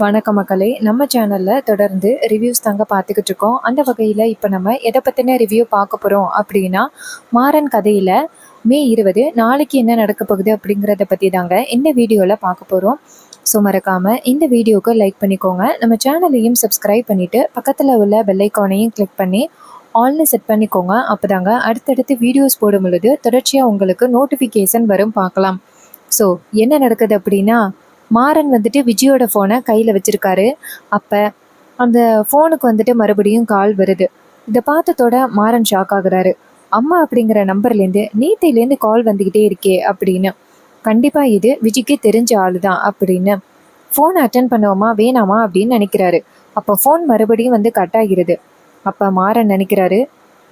வணக்கம் மக்களே, நம்ம சேனல்ல தொடர்ந்து ரிவ்யூஸ் தாங்க பார்த்துக்கிட்டு இருக்கோம். அந்த வகையில் இப்போ நம்ம எதை பற்றின ரிவ்யூ பார்க்க போகிறோம் அப்படின்னா, மாறன் கதையில் மே 20 நாளைக்கு என்ன நடக்க போகுது அப்படிங்கிறத பற்றி தாங்க இந்த வீடியோவில் பார்க்க போகிறோம். ஸோ மறக்காமல் இந்த வீடியோவுக்கு லைக் பண்ணிக்கோங்க. நம்ம சேனலையும் சப்ஸ்கிரைப் பண்ணிவிட்டு பக்கத்தில் உள்ள பெல்லைக்கானையும் கிளிக் பண்ணி ஆல்னு செட் பண்ணிக்கோங்க. அப்போ தாங்க அடுத்தடுத்து வீடியோஸ் போடும் பொழுது தொடர்ச்சியாக உங்களுக்கு நோட்டிஃபிகேஷன் வரும், பார்க்கலாம். ஸோ என்ன நடக்குது அப்படின்னா, மாறன் வந்துட்டு விஜயோட ஃபோனை கையில் வச்சுருக்காரு. அப்போ அந்த ஃபோனுக்கு வந்துட்டு மறுபடியும் கால் வருது. இதை பார்த்ததோட மாறன் ஷாக் ஆகுறாரு. அம்மா அப்படிங்கிற நம்பர்லேருந்து நேத்தையிலேருந்து கால் வந்துக்கிட்டே இருக்கே அப்படின்னு. கண்டிப்பாக இது விஜய்க்கு தெரிஞ்ச ஆள் தான் அப்படின்னு ஃபோனை அட்டன் பண்ணுவோமா வேணாமா அப்படின்னு நினைக்கிறாரு. அப்போ ஃபோன் மறுபடியும் வந்து கட் ஆகிறது. அப்போ மாறன் நினைக்கிறாரு,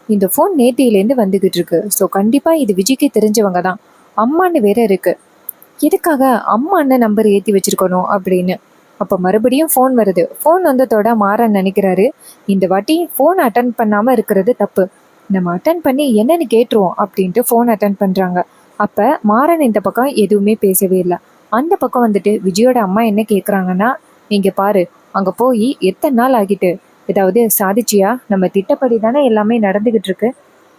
இந்த ஃபோன் நேத்தியிலேருந்து வந்துக்கிட்டு இருக்கு. ஸோ கண்டிப்பாக இது விஜய்க்கு தெரிஞ்சவங்க தான். அம்மான்னு வேற இருக்குது, எதுக்காக அம்மான்னு நம்பர் ஏற்றி வச்சிருக்கணும் அப்படின்னு. அப்போ மறுபடியும் ஃபோன் வருது. ஃபோன் வந்ததோட மாறன் நினைக்கிறாரு, இந்த வாட்டி ஃபோன் அட்டன் பண்ணாமல் இருக்கிறது தப்பு, நம்ம அட்டன் பண்ணி என்னன்னு கேட்டுருவோம் அப்படின்ட்டு ஃபோன் அட்டன் பண்ணுறாங்க. அப்போ மாறன் இந்த பக்கம் எதுவுமே பேசவே இல்லை. அந்த பக்கம் வந்துட்டு விஜயோட அம்மா என்ன கேட்குறாங்கன்னா, நீங்கள் பாரு, அங்கே போய் எத்தனை நாள் ஆகிட்டு, ஏதாவது சாதிச்சியா? நம்ம திட்டப்படி தானே எல்லாமே நடந்துக்கிட்டு இருக்கு.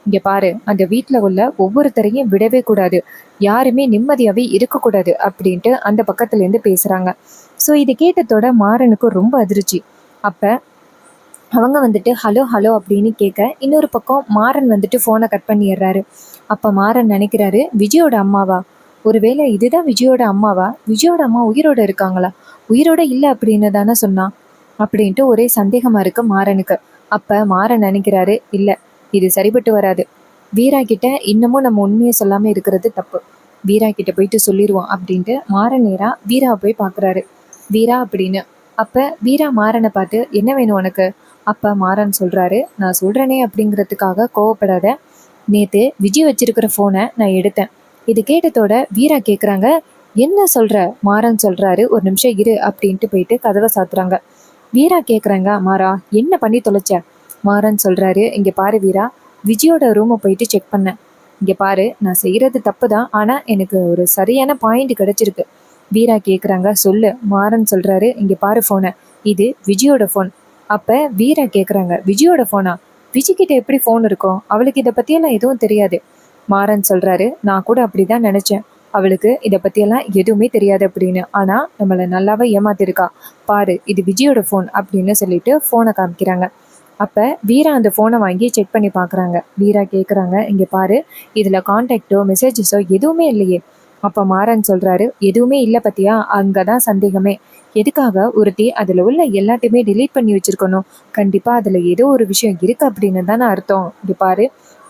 இங்கே பாரு, அந்த வீட்டில் உள்ள ஒவ்வொருத்தரையும் விடவே கூடாது, யாருமே நிம்மதியாகவே இருக்கக்கூடாது அப்படின்ட்டு அந்த பக்கத்துலேருந்து பேசுகிறாங்க. ஸோ இது கேட்டதோட மாறனுக்கு ரொம்ப அதிர்ச்சி. அப்போ அவங்க வந்துட்டு ஹலோ ஹலோ அப்படின்னு கேட்க, இன்னொரு பக்கம் மாறன் வந்துட்டு ஃபோனை கட் பண்ணிடுறாரு. அப்போ மாறன் நினைக்கிறாரு, விஜயோட அம்மாவா? ஒருவேளை இதுதான் விஜயோட அம்மாவா? விஜயோட அம்மா உயிரோடு இருக்காங்களா? உயிரோட இல்லை அப்படின்னு தானே சொன்னான் அப்படின்ட்டு ஒரே சந்தேகமாக இருக்குது மாறனுக்கு. அப்போ மாறன் நினைக்கிறாரு, இல்லை, இது சரிபட்டு வராது. வீரா கிட்ட இன்னமும் நம்ம உண்மையை சொல்லாமல் இருக்கிறது தப்பு. வீரா கிட்ட போயிட்டு சொல்லிடுவோம் அப்படின்ட்டு மாறன் நேராக வீராவை போய் பார்க்குறாரு. வீரா அப்படின்னு. அப்போ வீரா மாறனை பார்த்து, என்ன வேணும் உனக்கு? அப்போ மாறன் சொல்கிறாரு, நான் சொல்கிறேனே அப்படிங்கிறதுக்காக கோவப்படாத, நேற்று விஜய் வச்சிருக்கிற ஃபோனை நான் எடுத்தேன். இது கேட்டதோட வீரா கேட்குறாங்க, என்ன சொல்கிற? மாறன் சொல்கிறாரு, ஒரு நிமிஷம் இரு அப்படின்ட்டு போயிட்டு கதவை சாத்துறாங்க. வீரா கேட்குறாங்க, மாறா என்ன பண்ணி தொலைச்ச? மாறன் சொல்கிறாரு, இங்கே பாரு வீரா, விஜயோட ரூமை போயிட்டு செக் பண்ணேன். இங்கே பாரு, நான் செய்கிறது தப்பு தான், ஆனால் எனக்கு ஒரு சரியான பாயிண்ட் கிடச்சிருக்கு. வீரா கேட்குறாங்க, சொல்லு. மாறன் சொல்கிறாரு, இங்கே பாரு ஃபோனை, இது விஜயோட ஃபோன். அப்போ வீரா கேட்குறாங்க, விஜயோட ஃபோனா? விஜய்கிட்ட எப்படி ஃபோன் இருக்கும்? அவளுக்கு இதை பற்றியெல்லாம் எதுவும் தெரியாது. மாறன் சொல்கிறாரு, நான் கூட அப்படி தான் நினச்சேன், அவளுக்கு இதை பற்றியெல்லாம் எதுவுமே தெரியாது அப்படின்னு. ஆனால் நம்மளை நல்லாவே ஏமாத்திருக்கா. பாரு, இது விஜயோட ஃபோன் அப்படின்னு சொல்லிட்டு ஃபோனை காமிக்கிறாங்க. அப்போ வீரா அந்த ஃபோனை வாங்கி செக் பண்ணி பார்க்குறாங்க. வீரா கேட்குறாங்க, இங்கே பாரு, இதில் கான்டாக்டோ மெசேஜஸோ எதுவுமே இல்லையே. அப்போ மாறன் சொல்கிறாரு, எதுவுமே இல்லை பற்றியா? அங்கே தான் சந்தேகமே. எதுக்காக ஒருத்தி அதில் உள்ள எல்லாத்தையுமே டிலீட் பண்ணி வச்சுருக்கணும்? கண்டிப்பாக அதில் ஏதோ ஒரு விஷயம் இருக்குது அப்படின்னு தானே அர்த்தம். இங்கே பாரு,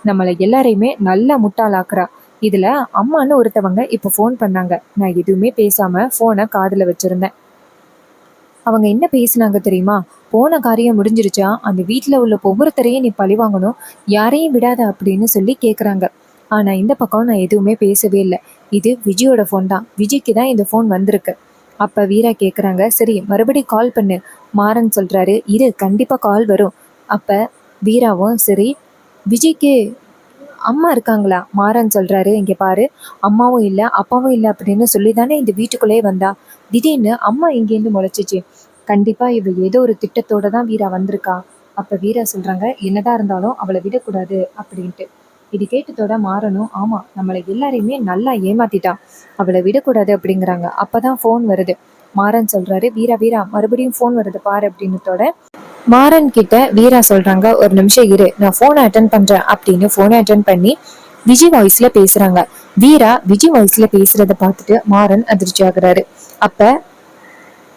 நம்மளை எல்லாரையுமே நல்லா முட்டாளாக்குறா. இதில் அம்மான்னு ஒருத்தவங்க இப்போ ஃபோன் பண்ணாங்க. நான் எதுவுமே பேசாமல் ஃபோனை காதில் வச்சுருந்தேன். அவங்க என்ன பேசினாங்க தெரியுமா? போன காரியம் முடிஞ்சிருச்சா? அந்த வீட்டில் உள்ள ஒவ்வொருத்தரையும் நீ பழி வாங்கணும், யாரையும் விடாத அப்படின்னு சொல்லி கேட்குறாங்க. ஆனால் இந்த பக்கம் நான் எதுவுமே பேசவே இல்லை. இது விஜயோட ஃபோன் தான், விஜய்க்கு தான் இந்த ஃபோன் வந்திருக்கு. அப்போ வீரா கேட்குறாங்க, சரி மறுபடியும் கால் பண்ணு. மாறன் சொல்கிறாரு, இரு, கண்டிப்பாக கால் வரும். அப்போ வீராவும், சரி விஜய்க்கு அம்மா இருக்காங்களா? மாறன் சொல்கிறாரு, இங்கே பாரு, அம்மாவும் இல்லை அப்பாவும் இல்லை அப்படின்னு சொல்லி தானே இந்த வீட்டுக்குள்ளேயே வந்தா. திடீர்னு அம்மா இங்கேருந்து முளைச்சிச்சு. கண்டிப்பாக இவள் ஏதோ ஒரு திட்டத்தோடு தான் வீரா வந்திருக்கா. அப்போ வீரா சொல்கிறாங்க, என்னதான் இருந்தாலும் அவளை விடக்கூடாது அப்படின்ட்டு. இது கேட்டதோட மாறனும், ஆமாம், நம்மளை எல்லாரையுமே நல்லா ஏமாத்திட்டா, அவளை விடக்கூடாது அப்படிங்கிறாங்க. அப்போ தான் ஃபோன் வருது. மாறன் சொல்கிறாரு, வீரா வீரா மறுபடியும் ஃபோன் வருது பாரு அப்படின்னதோட மாறன் கிட்ட வீரா சொல்றாங்க, ஒரு நிமிஷம் இரு, நான் போனை அட்டன் பண்றேன் அப்படின்னு போனை அட்டன் பண்ணி விஜய் வாய்ஸ்ல பேசுறாங்க. வீரா விஜய் வாய்ஸ்ல பேசுறத பார்த்துட்டு மாறன் அதிர்ச்சி ஆகுறாரு. அப்ப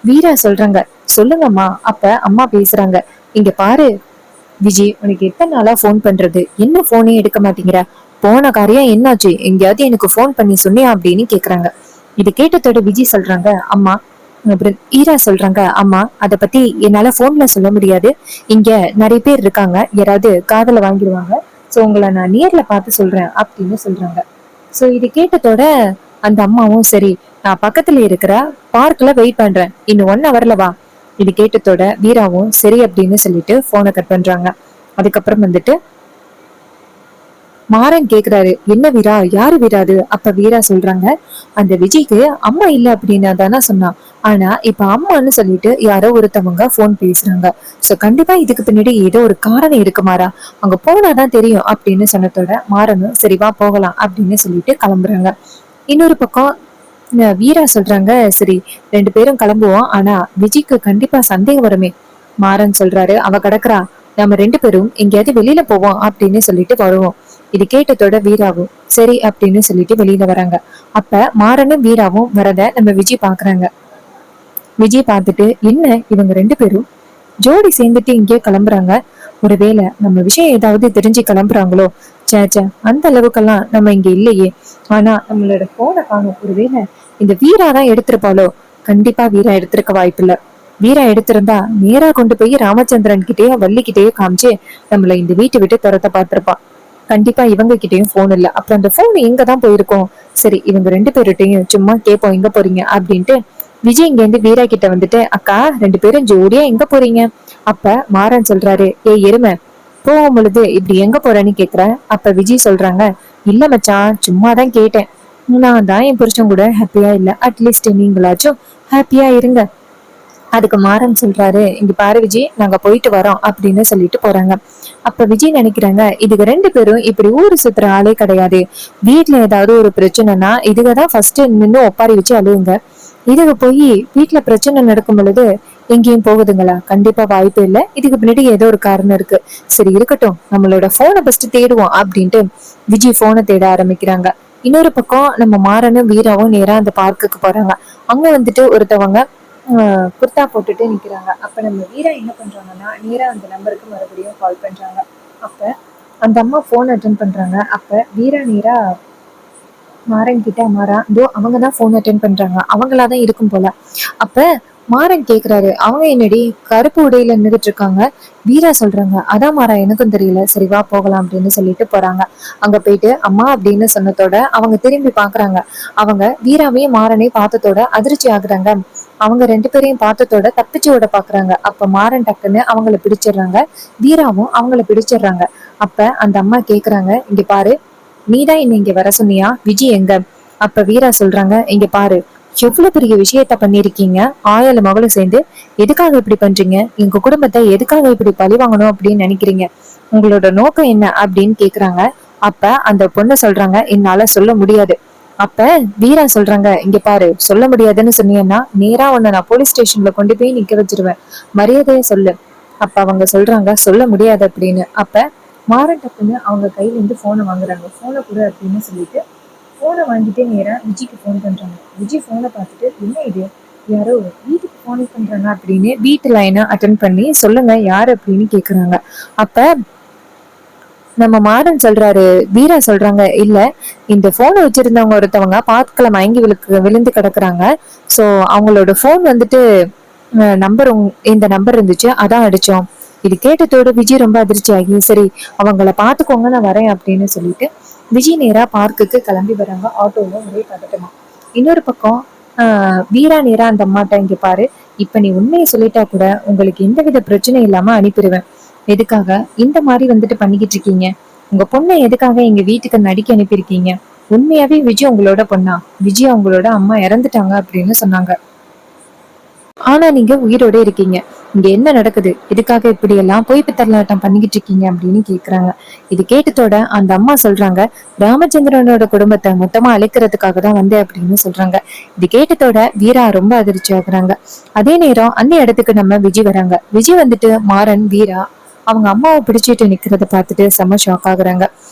வீரா சொல்றாங்க, சொல்லுங்கம்மா. அப்ப அம்மா பேசுறாங்க, இங்க பாரு விஜய், உனக்கு எத்தனை நாளா போன் பண்றது, என்ன போனே எடுக்க மாட்டேங்கிற, போன காரியம் என்னாச்சு, எங்கேயாவது எனக்கு போன் பண்ணி சொன்னியா அப்படின்னு கேக்குறாங்க. இது கேட்டதோட விஜய் சொல்றாங்க, அம்மா. அப்புறம் ஈரா சொல்றாங்க, அம்மா அதை பத்தி என்னால போன்ல சொல்ல முடியாது, இங்க நிறைய பேர் இருக்காங்க, யாராவது காதல வாங்கிடுவாங்க, ஸோ உங்களை நான் நேர்ல பார்த்து சொல்றேன் அப்படின்னு சொல்றாங்க. ஸோ இது கேட்டதோட அந்த அம்மாவும், சரி நான் பக்கத்துல இருக்கிற பார்க்ல வெயிட் பண்றேன், இன்னும் 1 ஹவர்ல வா. இது கேட்டதோட வீராவும் சரி அப்படின்னு சொல்லிட்டு போனை கட் பண்றாங்க. அதுக்கப்புறம் வந்துட்டு மாறன் கேக்குறாரு, என்ன வீரா, யாரு வீரா அது? அப்ப வீரா சொல்றாங்க, அந்த விஜய்க்கு அம்மா இல்ல அப்படின்னு தானே சொன்னான். ஆனா இப்ப அம்மான்னு சொல்லிட்டு யாரோ ஒருத்தவங்க போன் பேசுறாங்க. சோ கண்டிப்பா இதுக்கு பின்னாடி ஏதோ ஒரு காரணம் இருக்கு மாறா, அங்க போனாதான் தெரியும் அப்படின்னு சொன்னதோட மாறனும் சரி வா போகலாம் அப்படின்னு சொல்லிட்டு கிளம்புறாங்க. இன்னொரு பக்கம் வீரா சொல்றாங்க, சரி 2 பேரும் கிளம்புவோம், ஆனா விஜய்க்கு கண்டிப்பா சந்தேகம் வருமே. மாறன் சொல்றாரு, அவ கிடக்குறா, நம்ம 2 பேரும் எங்கேயாவது வெளியில போவோம் அப்படின்னு சொல்லிட்டு வருவோம். இது கேட்டதோட வீராவும் சரி அப்படின்னு சொல்லிட்டு வெளியில வராங்க. அப்ப மாறனும் வீராவும் வரத நம்ம விஜய் பாக்குறாங்க. விஜய் பார்த்துட்டு, என்ன இவங்க 2 பேரும் ஜோடி சேர்ந்துட்டு இங்கே கிளம்புறாங்க, ஒருவேளை நம்ம விஷயம் ஏதாவது தெரிஞ்சு கிளம்புறாங்களோ? சேச்சா, அந்த அளவுக்கெல்லாம் நம்ம இங்க இல்லையே. ஆனா நம்மளோட போனை காணும், ஒருவேளை இந்த வீரா தான் எடுத்திருப்பாளோ? கண்டிப்பா வீரா எடுத்திருக்க வாய்ப்பில்ல. வீரா எடுத்திருந்தா நேரா கொண்டு போய் ராமச்சந்திரன் கிட்டேயே வள்ளிக்கிட்டேயே காமிச்சு நம்மள இந்த வீட்டை விட்டு துரத்த பார்த்திருப்பா. கண்டிப்பா இவங்க கிட்டயும் போன் இல்ல. அப்புறம் அந்த போன் எங்கதான் போயிருக்கோம்? சரி, இவங்க 2 பேர்கிட்டையும் சும்மா கேட்போம் எங்க போறீங்க அப்படின்ட்டு விஜய் இங்க இருந்து வீரா கிட்ட வந்துட்டு, அக்கா 2 பேரும் ஜோடியா எங்க போறீங்க? அப்ப மாறன் சொல்றாரு, ஏய் எருமை, போகும் பொழுது இப்படி எங்க போறேன்னு கேக்குற? அப்ப விஜய் சொல்றாங்க, இல்ல மச்சான், சும்மாதான் கேட்டேன். நான் தான் என் புருஷன் கூட ஹாப்பியா இல்ல, அட்லீஸ்ட் நீங்களாச்சும் ஹாப்பியா இருங்க. அதுக்கு மாறன் சொல்றாரு, இங்க பாரு விஜய், நாங்க போயிட்டு வரோம் அப்படின்னு சொல்லிட்டு போறாங்க. அப்ப விஜய் நினைக்கிறாங்க, இதுக்கு 2 பேரும் இப்படி ஊரு சுத்துற ஆளே கிடையாது. வீட்டுல ஏதாவது ஒரு பிரச்சனைனா இதுகதான் ஃபர்ஸ்ட் நின்று ஒப்பாரி வச்சு அழுவுங்க. இதுக்கு போய் வீட்டுல பிரச்சனை நடக்கும் பொழுது எங்கேயும் போகுதுங்களா? கண்டிப்பா வாய்ப்பு இல்லை. இதுக்கு பின்னாடி ஏதோ ஒரு காரணம் இருக்கு. சரி இருக்கட்டும், நம்மளோட போனை ஃபர்ஸ்ட் தேடுவோம் அப்படின்ட்டு விஜய் போனை தேட ஆரம்பிக்கிறாங்க. இன்னொரு பக்கம் நம்ம மாறனும் வீராவும் நேரா அந்த பார்க்குக்கு போறாங்க. அங்க வந்துட்டு ஒருத்தவங்க குர்தா போட்டுட்டு நிக்கிறாங்க. அப்ப நம்ம வீரா என்ன பண்றாங்கன்னா, நேரா அந்த நம்பருக்கு மறுபடியும் கால் பண்றாங்க. அப்ப அந்த அம்மா போன் அட்டன் பண்றாங்க. அப்ப வீரா நேரா மாறன் கிட்ட, மாறா இதோ அவங்கதான் போன் அட்டன் பண்றாங்க, அவங்களாதான் இருக்கும் போல. அப்ப மாறன் கேக்குறாரு, அவங்க என்னடி கருப்பு உடையில நின்றுட்டு இருக்காங்க? வீரா சொல்றாங்க, அதான் மாறா எனக்கும் தெரியல, சரி வா போகலாம் அப்படின்னு சொல்லிட்டு போறாங்க. அங்க போயிட்டு அம்மா அப்படின்னு சொன்னதோட அவங்க திரும்பி பாக்குறாங்க. அவங்க வீராவையும் மாறனையும் பார்த்ததோட அதிர்ச்சி ஆகுறாங்க. அவங்க 2 பேரையும் பார்த்ததோட தப்பிச்சு ஓட பாக்குறாங்க. அப்ப மாறன் டக்குன்னு அவங்கள பிடிச்சிடுறாங்க. வீராவும் அவங்கள பிடிச்சிடுறாங்க. அப்ப அந்த அம்மா கேக்குறாங்க, இங்க பாரு, நீதான் என்ன இங்க வர சொன்னியா? விஜய் எங்க? அப்ப வீரா சொல்றாங்க, இங்க பாரு, எவ்வளவு பெரிய விஷயத்த பண்ணிருக்கீங்க, ஆயால மகளும் சேர்ந்து. எதுக்காக இப்படி பண்றீங்க? எங்க குடும்பத்தை எதுக்காக இப்படி பழி வாங்கணும் அப்படின்னு நினைக்கிறீங்க? உங்களோட நோக்கம் என்ன அப்படின்னு கேக்குறாங்க. அப்ப அந்த பொண்ணு சொல்றாங்க, என்னால சொல்ல முடியாது. அப்ப வீரா சொல்றாங்க, இங்க பாரு, சொல்ல முடியாதுன்னு சொன்னீங்கன்னா நேரா உன்னை நான் போலீஸ் ஸ்டேஷன்ல கொண்டு போய் நிக்க வச்சிருவேன், மரியாதைய சொல்லு. அப்ப அவங்க சொல்றாங்க, சொல்ல முடியாது அப்படின்னு. அப்ப மாறன் டக்குன்னு அவங்க கையில இருந்து போனை வாங்குறாங்க. போனை கொடு அப்படின்னு சொல்லிட்டு போனை வாங்கிட்டு நேரா விஜய்க்கு போன் பண்றாங்க. விஜய் போனை பார்த்துட்டு, என்ன இது, யாரோ வீட்டுக்கு போன் பண்றாங்க அப்படின்னு வீட்டு லைனை அட்டன் பண்ணி, சொல்லுங்க யாரு அப்படின்னு கேக்குறாங்க. அப்ப நம்ம மாறன் சொல்றாரு, வீரா சொல்றாங்க, இல்ல, இந்த போனை வச்சிருந்தவங்க ஒருத்தவங்க பாத்துக்களை மயங்கி விழுந்து கிடக்குறாங்க. சோ அவங்களோட போன் வந்துட்டு நம்பர், இந்த நம்பர் இருந்துச்சு, அதான் அடிச்சோம். இது கேட்டதோட விஜய் ரொம்ப அதிர்ச்சி ஆகி, சரி அவங்கள பாத்துக்கோங்க, நான் வரேன் அப்படின்னு சொல்லிட்டு விஜய் நேரா பார்க்குக்கு கிளம்பி வராங்க. ஆட்டோல ஒரே பதட்டமா. இன்னொரு பக்கம் வீரா நேரா அந்த அம்மாட்ட, இங்க பாரு, இப்ப நீ உண்மையை சொல்லிட்டா கூட உங்களுக்கு எந்தவித பிரச்சனையும் இல்லாம அனுப்பிடுவேன். எதுக்காக இந்த மாதிரி வந்துட்டு பண்ணிக்கிட்டு இருக்கீங்க? உங்க பொண்ணை எதுக்காக எங்க வீட்டுக்கு நடிக்க அனுப்பியிருக்கீங்க? உண்மையாவே விஜய் உங்களோட பொண்ணா? விஜய் உங்களோட அம்மா இறந்துட்டாங்க அப்படின்னு சொன்னாங்க, ஆனா நீங்க உயிரோட இருக்கீங்க. இங்க என்ன நடக்குது? இதுக்காக இப்படி எல்லாம் பொய் பித்தலாட்டம் பண்ணிக்கிட்டு இருக்கீங்க அப்படின்னு கேக்குறாங்க. இது கேட்டதோட அந்த அம்மா சொல்றாங்க, ராமச்சந்திரனோட குடும்பத்தை மொத்தமா அழிக்கிறதுக்காக தான் வந்தேன் அப்படின்னு சொல்றாங்க. இது கேட்டதோட வீரா ரொம்ப அதிர்ச்சி ஆகுறாங்க. அதே நேரம் அந்த இடத்துக்கு நம்ம விஜய் வராங்க. விஜய் வந்துட்டு மாறன், வீரா அவங்க அம்மாவை பிடிச்சிட்டு நிக்கிறத பார்த்துட்டு செம்ம ஷாக் ஆகுறாங்க.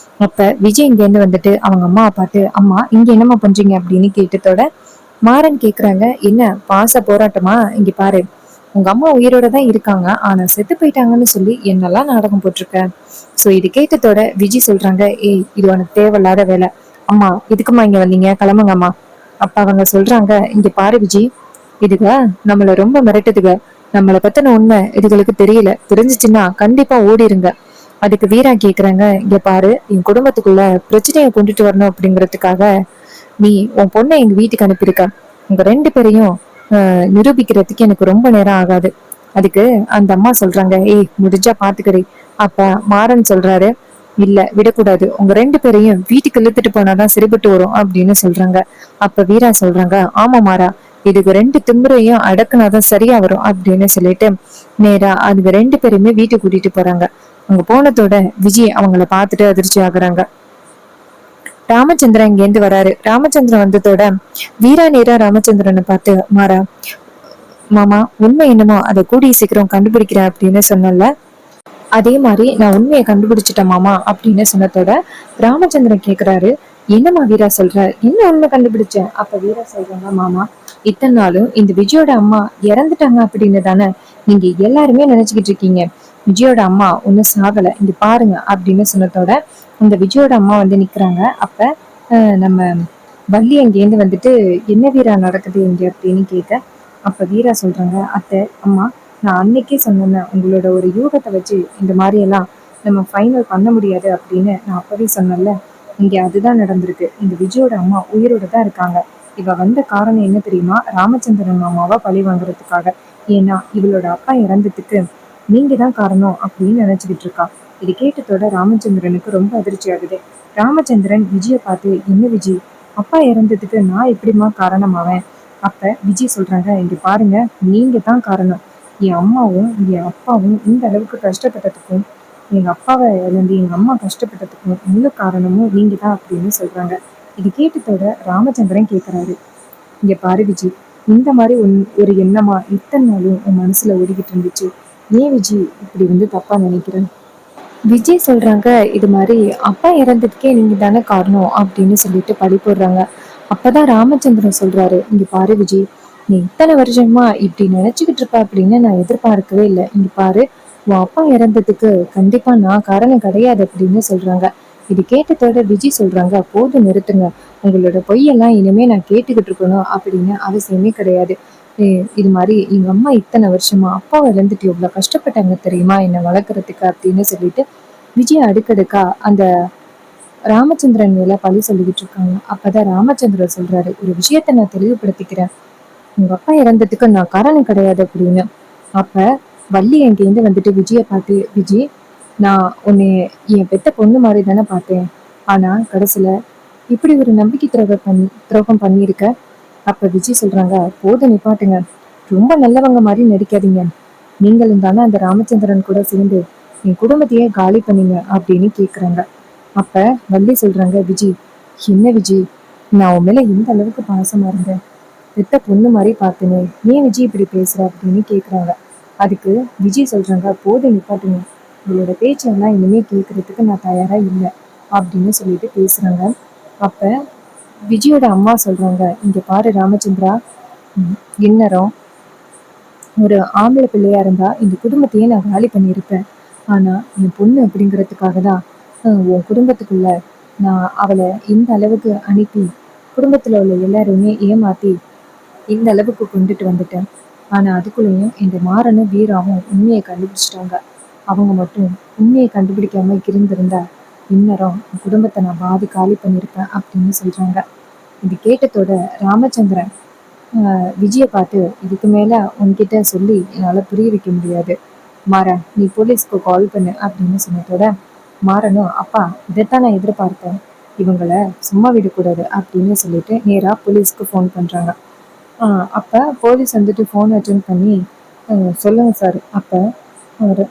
அப்ப விஜய் இங்க இருந்து வந்துட்டு அவங்க அம்மாவை பார்த்து, அம்மா இங்க என்னம்மா பண்றீங்க அப்படின்னு கேட்டதோட மாறன் கேக்குறாங்க, என்ன பாச போராட்டமா? இங்க பாரு, உங்க அம்மா உயிரோட தான் இருக்காங்க, ஆனா செத்து போயிட்டாங்கன்னு சொல்லி என்னெல்லாம் நாடகம் போட்டிருக்க. சோ இது கேட்டதோட விஜய் சொல்றாங்க, ஏய் இது உனக்கு தேவையில்லாத வேலை. அம்மா இதுக்குமா இங்க வந்தீங்க? கிளம்புங்க அம்மா. அப்ப அவங்க சொல்றாங்க, இங்க பாரு விஜய், இதுக நம்மள ரொம்ப மிரட்டுதுக. நம்மளை பத்தின உண்மை இதுகளுக்கு தெரியல, தெரிஞ்சிச்சுன்னா கண்டிப்பா ஓடிருங்க. அதுக்கு வீரா கேக்குறாங்க, இங்க பாரு, என் குடும்பத்துக்குள்ள பிரச்சனையை கொண்டுட்டு வரணும் அப்படிங்கறதுக்காக நீ உன் பொண்ணை எங்க வீட்டுக்கு அனுப்பியிருக்க. உங்க 2 பேரையும் நிரூபிக்கிறதுக்கு எனக்கு ரொம்ப நேரம் ஆகாது. அதுக்கு அந்த அம்மா சொல்றாங்க, ஏய் முடிஞ்சா பாத்துக்கடி. அப்ப மாறன் சொல்றாரு, இல்ல விடக்கூடாது, உங்க 2 பேரையும் வீட்டுக்கு இழுத்துட்டு போனாதான் சரிப்பட்டு வரும் அப்படின்னு சொல்றாங்க. அப்ப வீரா சொல்றாங்க, ஆமா மாறா, இதுக்கு 2 திமிரையும் அடக்குனாதான் சரியா வரும் அப்படின்னு சொல்லிட்டு நேரா அதுங்க 2 பேருமே வீட்டுக்கு கூட்டிட்டு போறாங்க. அங்க போனதோட விஜய் அவங்கள பார்த்துட்டு அதிர்ச்சி ஆகுறாங்க. ராமச்சந்திரன் இங்கேருந்து வராரு. ராமச்சந்திரன் வந்ததோட வீரா நேரா ராமச்சந்திரனை பார்த்து, மாறா மாமா, உண்மை என்னமோ அதை கூடிய சீக்கிரம் கண்டுபிடிக்கிறேன் அப்படின்னு சொன்னல, அதே மாதிரி நான் உண்மையை கண்டுபிடிச்சிட்டேன் மாமா அப்படின்னு சொன்னதோட ராமச்சந்திரன் கேக்குறாரு, என்னம்மா வீரா சொல்ற, என்ன உண்மை கண்டுபிடிச்ச? அப்ப வீரா சொல்றாங்க, மாமா, இத்தனை நாளும் இந்த விஜயோட அம்மா இறந்துட்டாங்க அப்படின்னு தானே நீங்க எல்லாருமே நினைச்சுக்கிட்டு இருக்கீங்க. விஜயோட அம்மா ஒன்னும் சாகல, இங்க பாருங்க அப்படின்னு சொன்னதோட அந்த விஜயோட அம்மா வந்து நிக்கிறாங்க. அப்ப நம்ம வள்ளி அங்கேருந்து வந்துட்டு, என்ன வீரா நடக்குது இங்க அப்படின்னு கேட்க, அப்ப வீரா சொல்றாங்க, அத்தை, அம்மா, நான் அன்னைக்கே சொன்னேன் உங்களோட ஒரு யூகத்தை வச்சு இந்த மாதிரி எல்லாம் நம்ம ஃபைனல் பண்ண முடியாது அப்படின்னு நான் அப்பவே சொன்னேன்ல, இங்க அதுதான் நடந்திருக்கு. இந்த விஜயோட அம்மா உயிரோட தான் இருக்காங்க. இவ வந்த காரணம் என்ன தெரியுமா? ராமச்சந்திரன் மாமாவை பழி வாங்குறதுக்காக. ஏன்னா இவளோட அப்பா இறந்ததுக்கு நீங்க தான் காரணம் அப்படின்னு நினைச்சுக்கிட்டு இருக்கா. இது கேட்டதோட ராமச்சந்திரனுக்கு ரொம்ப அதிர்ச்சி ஆகுது. ராமச்சந்திரன் விஜய பார்த்து, என்ன விஜய், அப்பா இறந்ததுக்கு நான் எப்படிமா காரணமாவேன்? அப்ப விஜய் சொல்றாங்க, இங்க பாருங்க, நீங்க தான் காரணம். என் அம்மாவும் என் அப்பாவும் இந்த அளவுக்கு கஷ்டப்பட்டதுக்கும், எங்க அப்பாவை இழந்து எங்க அம்மா கஷ்டப்பட்டதுக்கும் முழு காரணமும் நீங்க தான் அப்படின்னு சொல்றாங்க. இது கேட்டதோட ராமச்சந்திரன் கேக்குறாரு, இங்க பாரு விஜய், இந்த மாதிரி ஒரு எண்ணமா இத்தனை நாளும் உன் மனசுல ஓடிக்கிட்டு இருந்துச்சு. ஏன் விஜய் இப்படி வந்து தப்பா நினைக்கிறேன்? விஜய் சொல்றாங்க, இது மாதிரி அப்பா இறந்ததுக்கே நீங்க தானே காரணம் அப்படின்னு சொல்லிட்டு பழி போடுறாங்க. அப்பதான் ராமச்சந்திரன் சொல்றாரு, இங்க பாரு விஜய், நீ இத்தனை வருஷமா இப்படி நினைச்சுக்கிட்டு இருப்ப அப்படின்னு நான் எதிர்பார்க்கவே இல்லை. இங்க பாரு, உன் அப்பா இறந்ததுக்கு கண்டிப்பா நான் காரணம் கிடையாது அப்படின்னு சொல்றாங்க. இது கேட்டதோட விஜய் சொல்றாங்க, போதும் நிறுத்துங்க, உங்களோட பொய்யெல்லாம் இனிமே நான் கேட்டுக்கிட்டு இருக்கணும் அப்படின்னு அவசியமே கிடையாது. இது மாதிரி எங்க அம்மா இத்தனை வருஷமா அப்பாவை இழந்துட்டு எவ்வளவு கஷ்டப்பட்டாங்க தெரியுமா என்னை வளர்க்கறதுக்கு அப்படின்னு சொல்லிட்டு விஜய் அடுக்கடுக்கா அந்த ராமச்சந்திரன் மேல பழி சொல்லிக்கிட்டு இருக்காங்க. அப்பதான் ராமச்சந்திரன் சொல்றாரு, ஒரு விஷயத்த நான் தெளிவுபடுத்திக்கிறேன், உங்க அப்பா இறந்ததுக்கு நான் காரணம் கிடையாது அப்படின்னு. அப்ப வள்ளி எங்கேருந்து வந்துட்டு விஜய பார்த்து, விஜய், நான் உன்னை என் பெத்த பொண்ணு மாதிரி தானே பார்த்தேன், ஆனா கடைசியில இப்படி ஒரு நம்பிக்கை துரோகம் பண்ணியிருக்க. அப்ப விஜய் சொல்றாங்க, போதும் நிப்பாட்டுங்க, ரொம்ப நல்லவங்க மாதிரி நடிக்காதீங்க, நீங்களும் தானே அந்த ராமச்சந்திரன் கூட சேர்ந்து என் குடும்பத்தையே காலி பண்ணீங்க அப்படின்னு கேக்குறாங்க. அப்ப வள்ளி சொல்றாங்க, விஜய், என்ன விஜய், நான் உன் மேல எந்த அளவுக்கு பாசமா இருந்தேன், பெத்த பொண்ணு மாதிரி பார்த்தேனே, ஏன் விஜய் இப்படி பேசுற அப்படின்னு கேக்குறாங்க. அதுக்கு விஜய் சொல்றாங்க, போதும் நிப்பாட்டுங்க, உங்களோட பேச்செல்லாம் இனிமே கேட்கறதுக்கு நான் தயாரா இல்லை அப்படின்னு சொல்லிட்டு பேசுறாங்க. அப்ப விஜயோட அம்மா சொல்றாங்க, இங்க பாரு ராமச்சந்திரா, இந்நேரம் ஒரு ஆம்பளை பிள்ளையா இருந்தா இந்த குடும்பத்தையே நான் காலி பண்ணியிருப்பேன். ஆனா என் பொண்ணு அப்படிங்கிறதுக்காக தான் உன் குடும்பத்துக்குள்ள நான் அவளை இந்த அளவுக்கு அனுப்பி குடும்பத்துல உள்ள எல்லாருமே ஏமாத்தி இந்த அளவுக்கு கொண்டுட்டு வந்துட்டேன். ஆனா அதுக்குள்ளேயும் இந்த மாறனும் வீராவும் உண்மையை கண்டுபிடிச்சிட்டாங்க. அவங்க மட்டும் உண்மையை கண்டுபிடிக்காம இருந்திருந்தா இந்நேரம் என் குடும்பத்தை நான் பாதி காலி பண்ணியிருப்பேன் அப்படின்னு சொல்றாங்க. இது கேட்டதோட ராமச்சந்திரன் விஜயை பார்த்து, இதுக்கு மேல உன்கிட்ட சொல்லி என்னால புரிய வைக்க முடியாது, மாறன், நீ போலீஸ்க்கு கால் பண்ணு அப்படின்னு சொன்னதோட மாறனும், அப்பா, இதைத்தான் நான் எதிர்பார்த்தேன், இவங்கள சும்மா விடக்கூடாது அப்படின்னு சொல்லிட்டு நேரா போலீஸ்க்கு ஃபோன் பண்றாங்க. அப்ப போலீஸ் வந்துட்டு ஃபோன் அட்டென்ட் பண்ணி, சொல்லுங்க சார். அப்ப ஒரு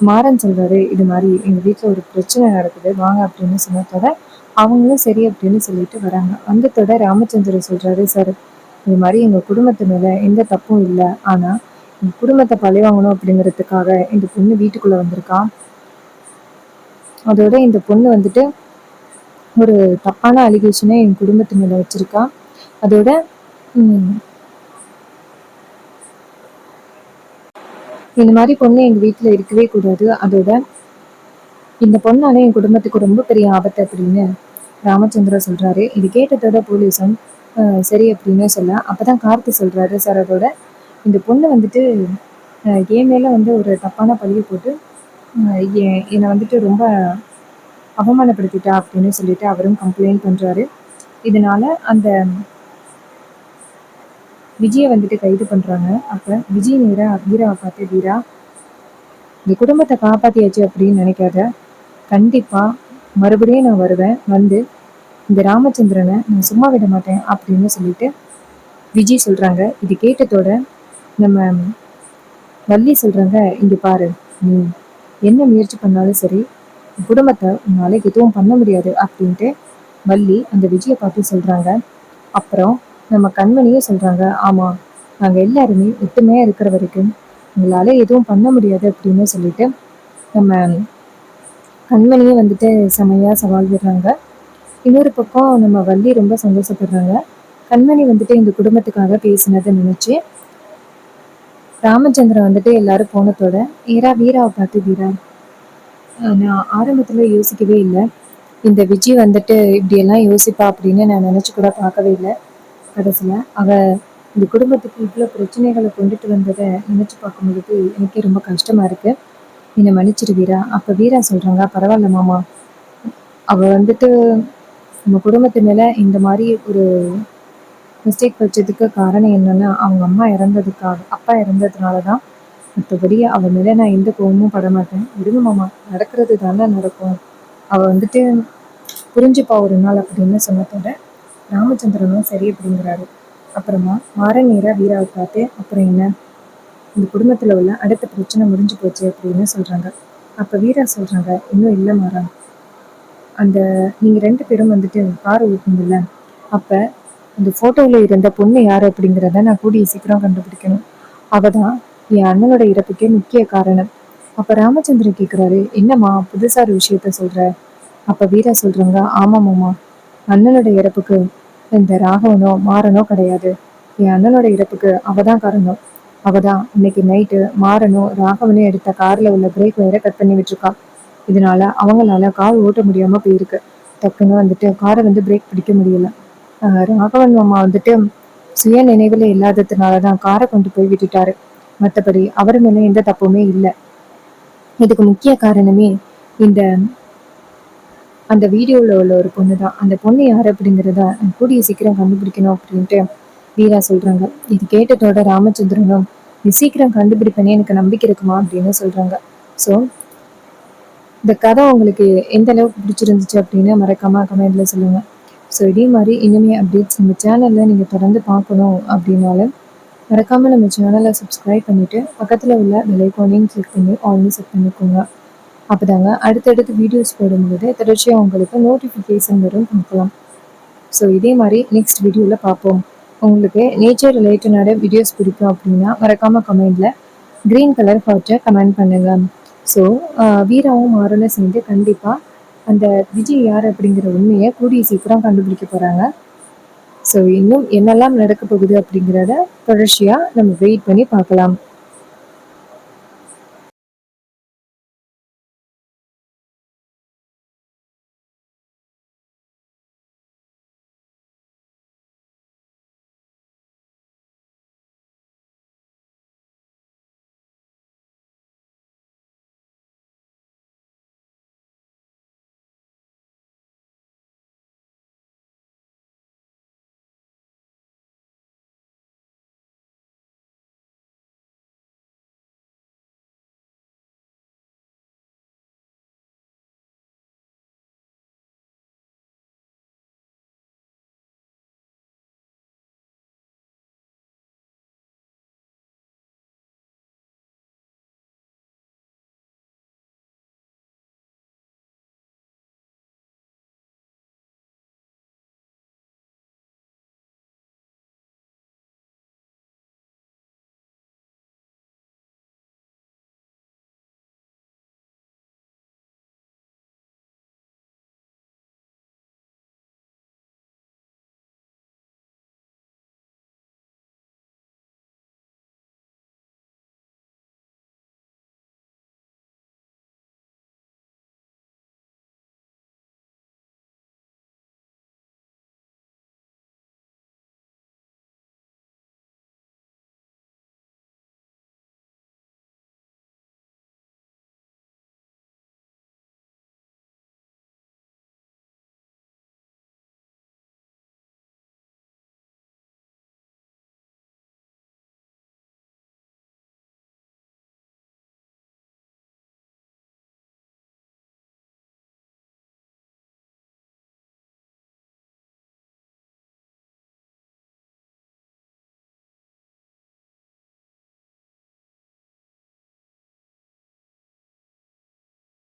மாறன் சொல்றாரு, இது மாதிரி எங்க வீட்டுல ஒரு பிரச்சனை நடக்குது, வாங்க அப்படின்னு சொன்னதோட அவங்களும் சரி அப்படின்னு சொல்லிட்டு வராங்க. வந்ததோட ராமச்சந்திரன் சொல்றாரு, சார், இது மாதிரி எங்க குடும்பத்து மேல எந்த தப்பும் இல்லை, ஆனா எங்க குடும்பத்தை பழி வாங்கணும் அப்படிங்கிறதுக்காக இந்த பொண்ணு வீட்டுக்குள்ள வந்திருக்கா. அதோட இந்த பொண்ணு வந்துட்டு ஒரு தப்பான அலிகேஷனை என் குடும்பத்து மேல வச்சிருக்கா. அதோட இந்த மாதிரி பொண்ணு எங்க வீட்டுல இருக்கவே கூடாது. அதோட இந்த பொண்ணால என் குடும்பத்துக்கு ரொம்ப பெரிய ஆபத்து அப்படின்னு ராமச்சந்திரன் சொல்றாரு. இது கேட்டதோட போலீஸும் சரி அப்படின்னு சொல்ல, அப்பதான் கார்த்தி சொல்றாரு, சார், அதோட இந்த பொண்ணு வந்துட்டு என் மேல வந்து ஒரு தப்பான பழியை போட்டு என்னை வந்துட்டு ரொம்ப அவமானப்படுத்திட்டா அப்படின்னு சொல்லிட்டு அவரும் கம்ப்ளைண்ட் பண்றாரு. இதனால அந்த விஜயை வந்துட்டு கைது பண்றாங்க. அப்ப விஜய் நேரா வீராவை பார்த்து, வீரா, இந்த குடும்பத்தை காப்பாத்தியாச்சு அப்படின்னு நினைக்காத, கண்டிப்பாக மறுபடியும் நான் வருவேன், வந்து இந்த ராமச்சந்திரனை நான் சும்மா விட மாட்டேன் அப்படின்னு சொல்லிட்டு விஜய் சொல்கிறாங்க. இது கேட்டதோட நம்ம வள்ளி சொல்கிறாங்க, இங்கே பாரு, நீ என்ன முயற்சி பண்ணாலும் சரி உன் குடும்பத்தை உன்னால் எதுவும் பண்ண முடியாது அப்படின்ட்டு வள்ளி அந்த விஜயை பார்த்து சொல்கிறாங்க. அப்புறம் நம்ம கண்மணியும் சொல்கிறாங்க, ஆமாம், நாங்கள் எல்லாருமே ஒத்துமையாக இருக்கிற வரைக்கும் உங்களால் எதுவும் பண்ண முடியாது அப்படின்னு சொல்லிட்டு நம்ம கண்மணியும் வந்துட்டு செமையாக சவால் விடுறாங்க. இன்னொரு பக்கம் நம்ம வள்ளி ரொம்ப சந்தோஷப்படுறாங்க. கண்மணி வந்துட்டு இந்த குடும்பத்துக்காக பேசினதை நினச்சி ராமச்சந்திரன் வந்துட்டு எல்லாரும் போனதோட வீராவை பார்த்து, வீரா, நான் ஆரம்பத்தில் யோசிக்கவே இல்லை, இந்த விஜய் வந்துட்டு இப்படியெல்லாம் யோசிப்பா அப்படின்னு நான் நினச்சி கூட பார்க்கவே இல்லை. கடைசியில் அவள் இந்த குடும்பத்துக்கு இவ்வளோ பிரச்சனைகளை கொண்டுட்டு வந்ததை நினச்சி பார்க்கும்பொழுது எனக்கே ரொம்ப கஷ்டமாக இருக்குது, என்னை மன்னிச்சிரு வீரா. அப்போ வீரா சொல்கிறாங்க, பரவாயில்ல மாமா, அவள் வந்துட்டு நம்ம குடும்பத்து மேலே இந்த மாதிரி ஒரு மிஸ்டேக் வச்சதுக்கு காரணம் என்னென்னா அவங்க அப்பா இறந்ததுனால தான். மற்றபடி அவள் மேலே நான் எந்த கோவமும் படமாட்டேன், விடுங்க மாமா, நடக்கிறது தானே நடக்கும், அவள் வந்துட்டு புரிஞ்சுப்பா ஒரு நாள் அப்படின்னு சொன்னதோட ராமச்சந்திரனும் சரி அப்படிங்கிறாரு. அப்புறமா மாறன் நேராக வீராவை பார்த்து, அப்புறம் என்ன, இந்த குடும்பத்தில் உள்ள அடுத்த பிரச்சனை முடிஞ்சு போச்சு அப்படின்னு சொல்கிறாங்க. அப்போ வீரா சொல்கிறாங்க, இன்னும் இல்லை மாறா, அந்த நீங்கள் 2 பேரும் வந்துட்டு கார் ஓட்டுனதில்ல, அப்போ அந்த ஃபோட்டோவில் இருந்த பொண்ணு யார் அப்படிங்கிறத நான் கூடிய சீக்கிரம் கண்டுபிடிக்கணும், அவள் தான் என் அண்ணனோட இறப்புக்கே முக்கிய காரணம். அப்போ ராமச்சந்திரன் கேட்குறாரு, என்னம்மா புதுசாக ஒரு விஷயத்த சொல்கிற? அப்போ வீரா சொல்கிறாங்க, ஆமாம்மாம்மா, அண்ணனோட இறப்புக்கு இந்த ராகவனோ மாறனோ கிடையாது, என் அண்ணனோட இறப்புக்கு அவள் தான் காரணம். அவள் தான் இன்னைக்கு நைட்டு மாறனும் ராகவனும் எடுத்த காரில் உள்ள பிரேக் வயரை கட் பண்ணி விட்டுருக்கா. இதனால அவங்களால கார் ஓட்ட முடியாமல் போயிருக்கு. டக்குன்னு வந்துட்டு காரை வந்து பிரேக் பிடிக்க முடியல. ராகவன் மாமா வந்துட்டு சுய நினைவில் இல்லாததுனால தான் காரை கொண்டு போய் விட்டுட்டாரு. மற்றபடி அவர் மேலே எந்த தப்புமே இல்லை. இதுக்கு முக்கிய காரணமே இந்த அந்த வீடியோவில் உள்ள ஒரு பொண்ணு தான். அந்த பொண்ணு யார் அப்படிங்கிறத கூடிய சீக்கிரம் கண்டுபிடிக்கணும் அப்படின்ட்டு வீரா சொல்கிறாங்க. இது கேட்டதோட ராமச்சந்திரனும், நீ சீக்கிரம் கண்டுபிடிப்பேனே, எனக்கு நம்பிக்கை இருக்குமா அப்படின்னு சொல்கிறாங்க. ஸோ இந்த கதை உங்களுக்கு எந்த அளவுக்கு பிடிச்சிருந்துச்சு அப்படின்னு மறக்காமல் கமெண்ட்ல சொல்லுங்கள். ஸோ இதே மாதிரி இனிமேல் அப்டேட்ஸ் நம்ம சேனலில் நீங்கள் தொடர்ந்து பார்க்கணும் அப்படின்னாலும் மறக்காமல் நம்ம சேனலை சப்ஸ்கிரைப் பண்ணிவிட்டு பக்கத்தில் உள்ள பெல் ஐகானையும் கிளிக் பண்ணி ஆல்னு செட் பண்ணிக்கோங்க. அப்போ தாங்க அடுத்தடுத்து வீடியோஸ் போடும்போது தொடர்ச்சியாக உங்களுக்கு நோட்டிஃபிகேஷன் வரும் பார்க்கலாம். ஸோ இதே மாதிரி நெக்ஸ்ட் வீடியோவில் பார்ப்போம். உங்களுக்கு நேச்சர் ரிலேட்டடான வீடியோஸ் பிடிக்கும் அப்படின்னா மறக்காமல் கமெண்டில் க்ரீன் கலர் ஹார்ட்டை கமெண்ட் பண்ணுங்கள். ஸோ வீராவும் மாறனும் சேர்ந்து கண்டிப்பாக அந்த விஜய் யார் அப்படிங்கிற உண்மையை கூடிய சீக்கிரம் கண்டுபிடிக்க போகிறாங்க. ஸோ இன்னும் என்னெல்லாம் நடக்க போகுது அப்படிங்கிறத தொடர்ச்சியாக நம்ம வெயிட் பண்ணி பார்க்கலாம்.